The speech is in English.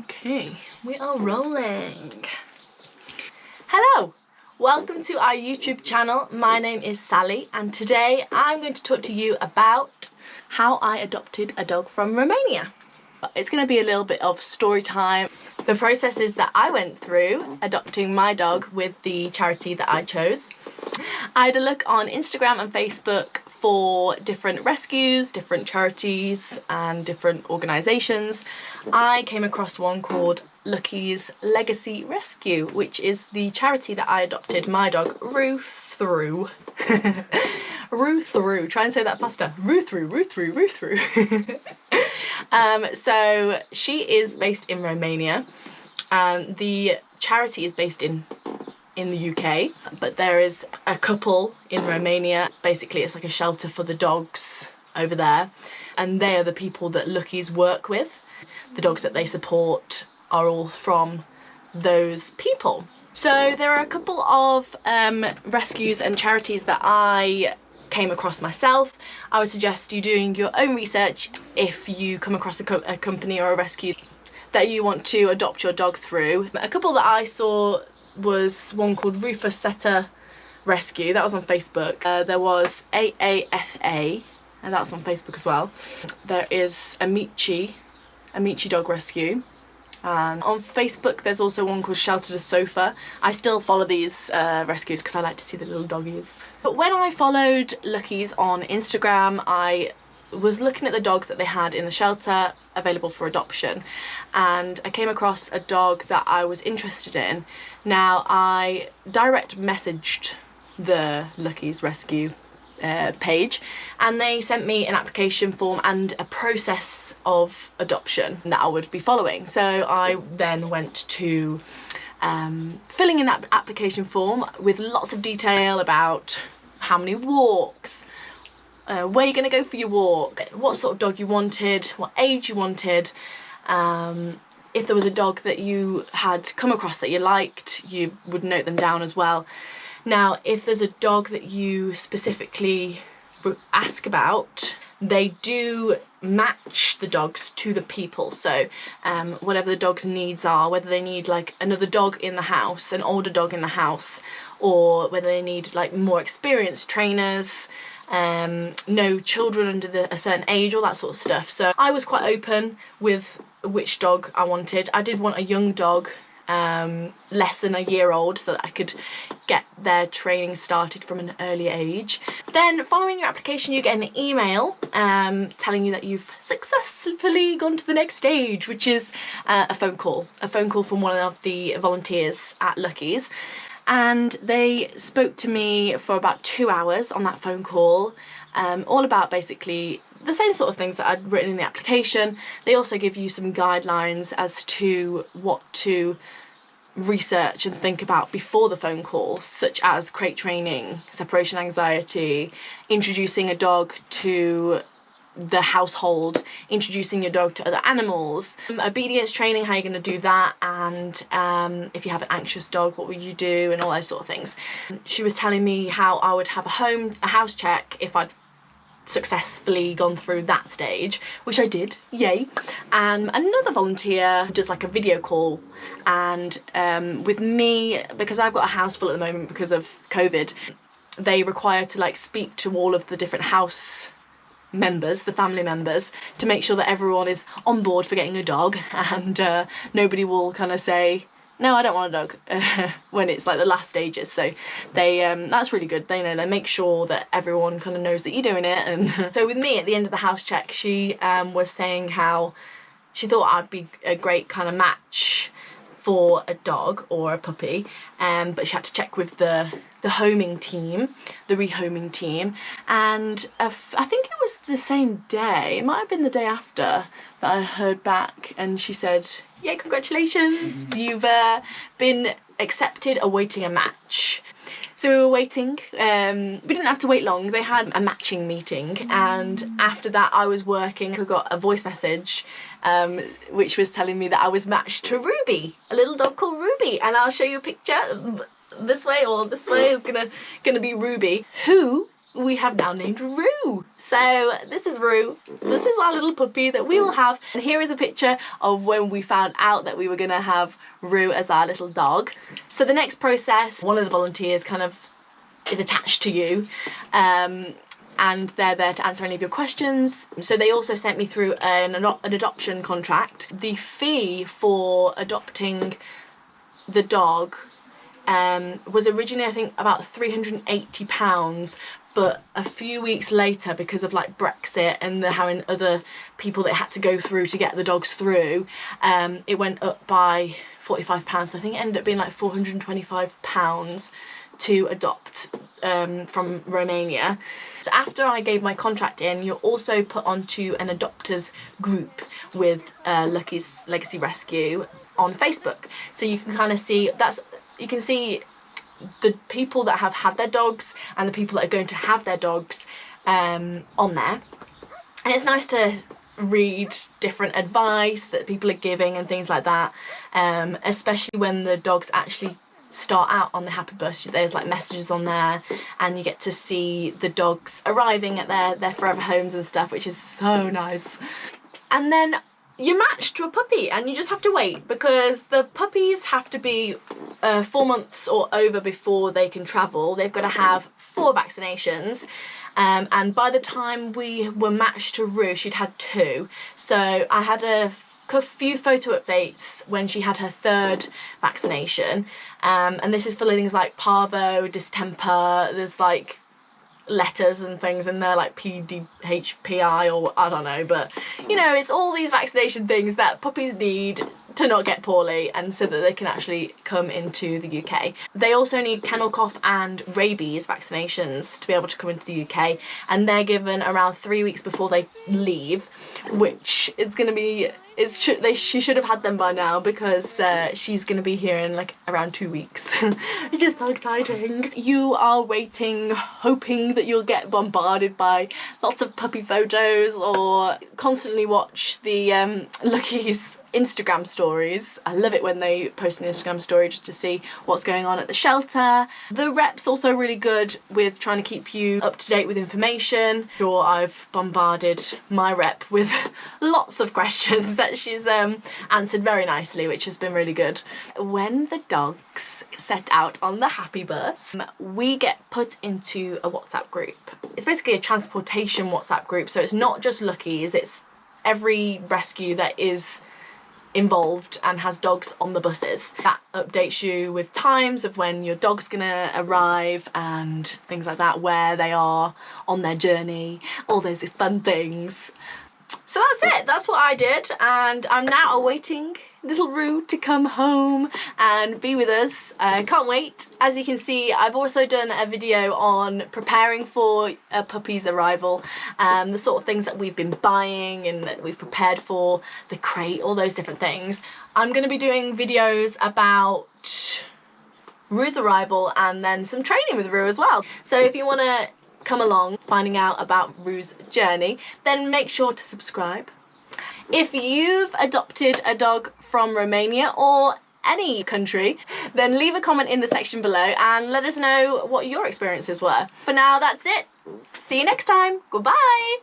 Okay, we are rolling. Hello, welcome to our YouTube channel. My name is Sally and today I'm going to talk to you about how I adopted a dog from Romania. It's going to be a little bit of story time, the processes that I went through adopting my dog with the charity that I chose. I had a look on Instagram and Facebook for different rescues, different charities and different organisations. I came across one called Lucky's Legacy Rescue, which is the charity that I adopted my dog Ruth through. Ruth through, try and say that faster. Ruth through. So she is based in Romania. The charity is based in the UK, but there is a couple in Romania. Basically it's like a shelter for the dogs over there, and they are the people that Lucky's work with. The dogs that they support are all from those people. So there are a couple of rescues and charities that I came across myself. I would suggest you doing your own research if you come across a company or a rescue that you want to adopt your dog through. A couple that I saw was one called Rufus Setter Rescue, that was on Facebook. There was AAFA, and that's on Facebook as well. There is Amici Dog Rescue. And on Facebook there's also one called Sheltered a Sofa. I still follow these rescues because I like to see the little doggies. But when I followed Lucky's on Instagram, I was looking at the dogs that they had in the shelter available for adoption, and I came across a dog that I was interested in. Now I direct messaged the Lucky's Rescue page, and they sent me an application form and a process of adoption that I would be following. So I then went to filling in that application form with lots of detail about how many walks, where you're going to go for your walk, what sort of dog you wanted, what age you wanted, if there was a dog that you had come across that you liked, you would note them down as well. Now, if there's a dog that you specifically ask about, they do match the dogs to the people. So whatever the dog's needs are, whether they need like another dog in the house, an older dog in the house, or whether they need like more experienced trainers, no children under a certain age, all that sort of stuff. So I was quite open with which dog I wanted. I did want a young dog, less than a year old, so that I could get their training started from an early age. Then following your application you get an email telling you that you've successfully gone to the next stage, which is a phone call from one of the volunteers at Lucky's. And they spoke to me for about 2 hours on that phone call, all about basically the same sort of things that I'd written in the application. They also give you some guidelines as to what to research and think about before the phone call, such as crate training, separation anxiety, introducing a dog to the household, introducing your dog to other animals, obedience training, how you're going to do that, and if you have an anxious dog, what would you do, and all those sort of things. She was telling me how I would have a house check if I'd successfully gone through that stage, which I did, yay. And another volunteer does like a video call, and with me, because I've got a house full at the moment because of COVID, they require to like speak to all of the different house members, the family members, to make sure that everyone is on board for getting a dog, and nobody will kind of say, no, I don't want a dog, when it's like the last stages. So they that's really good. They make sure that everyone kind of knows that you're doing it. And so with me at the end of the house check, she was saying how she thought I'd be a great kind of match for a dog or a puppy, but she had to check with the homing team, the rehoming team, and I think it was the same day, it might have been the day after, that I heard back, and she said, yeah, congratulations, you've been accepted, awaiting a match. So we were waiting, we didn't have to wait long, they had a matching meeting, and after that I was working, I got a voice message which was telling me that I was matched to Ruby, a little dog called Ruby, and I'll show you a picture. This way or this way is gonna be Ruby, who we have now named Rue. So this is Rue. This is our little puppy that we will have. And here is a picture of when we found out that we were gonna have Rue as our little dog. So the next process, one of the volunteers kind of is attached to you. And they're there to answer any of your questions. So they also sent me through an adoption contract. The fee for adopting the dog was originally, I think, about £380, but a few weeks later, because of like Brexit and having other people that had to go through to get the dogs through, it went up by £45. So I think it ended up being like £425 to adopt from Romania. So after I gave my contract in, you're also put onto an adopters group with Lucky's Legacy Rescue on Facebook. So you can kind of see, you can see the people that have had their dogs and the people that are going to have their dogs on there. And it's nice to read different advice that people are giving and things like that, especially when the dogs actually start out on the happy birthday. There's like messages on there and you get to see the dogs arriving at their forever homes and stuff, which is so nice. And then you're matched to a puppy and you just have to wait, because the puppies have to be 4 months or over before they can travel. They've got to have 4 vaccinations, and by the time we were matched to Rue, she'd had 2. So I had a few photo updates when she had her 3rd vaccination, and this is for things like parvo, distemper. There's like letters and things in there like PDHPI or I don't know, but you know, it's all these vaccination things that puppies need to not get poorly and so that they can actually come into the UK. They also need kennel cough and rabies vaccinations to be able to come into the UK, and they're given around 3 weeks before they leave, which is going to be, she should have had them by now, because she's going to be here in like around 2 weeks, which is so exciting. You are waiting, hoping that you'll get bombarded by lots of puppy photos, or constantly watch the Lucky's Instagram stories. I love it when they post an Instagram story just to see what's going on at the shelter. The rep's also really good with trying to keep you up to date with information. Sure, I've bombarded my rep with lots of questions that she's answered very nicely, which has been really good. When the dogs set out on the happy bus, we get put into a WhatsApp group. It's basically a transportation WhatsApp group, so it's not just Lucky's, it's every rescue that is involved and has dogs on the buses. That updates you with times of when your dog's gonna arrive and things like that, where they are on their journey, all those fun things. So that's it, that's what I did, and I'm now awaiting little Rue to come home and be with us. I can't wait. As you can see, I've also done a video on preparing for a puppy's arrival, the sort of things that we've been buying and that we've prepared for, the crate, all those different things. I'm going to be doing videos about Rue's arrival and then some training with Rue as well. So if you want to come along finding out about Rue's journey, then make sure to subscribe. If you've adopted a dog from Romania or any country, then leave a comment in the section below and let us know what your experiences were. For now, that's it. See you next time. Goodbye.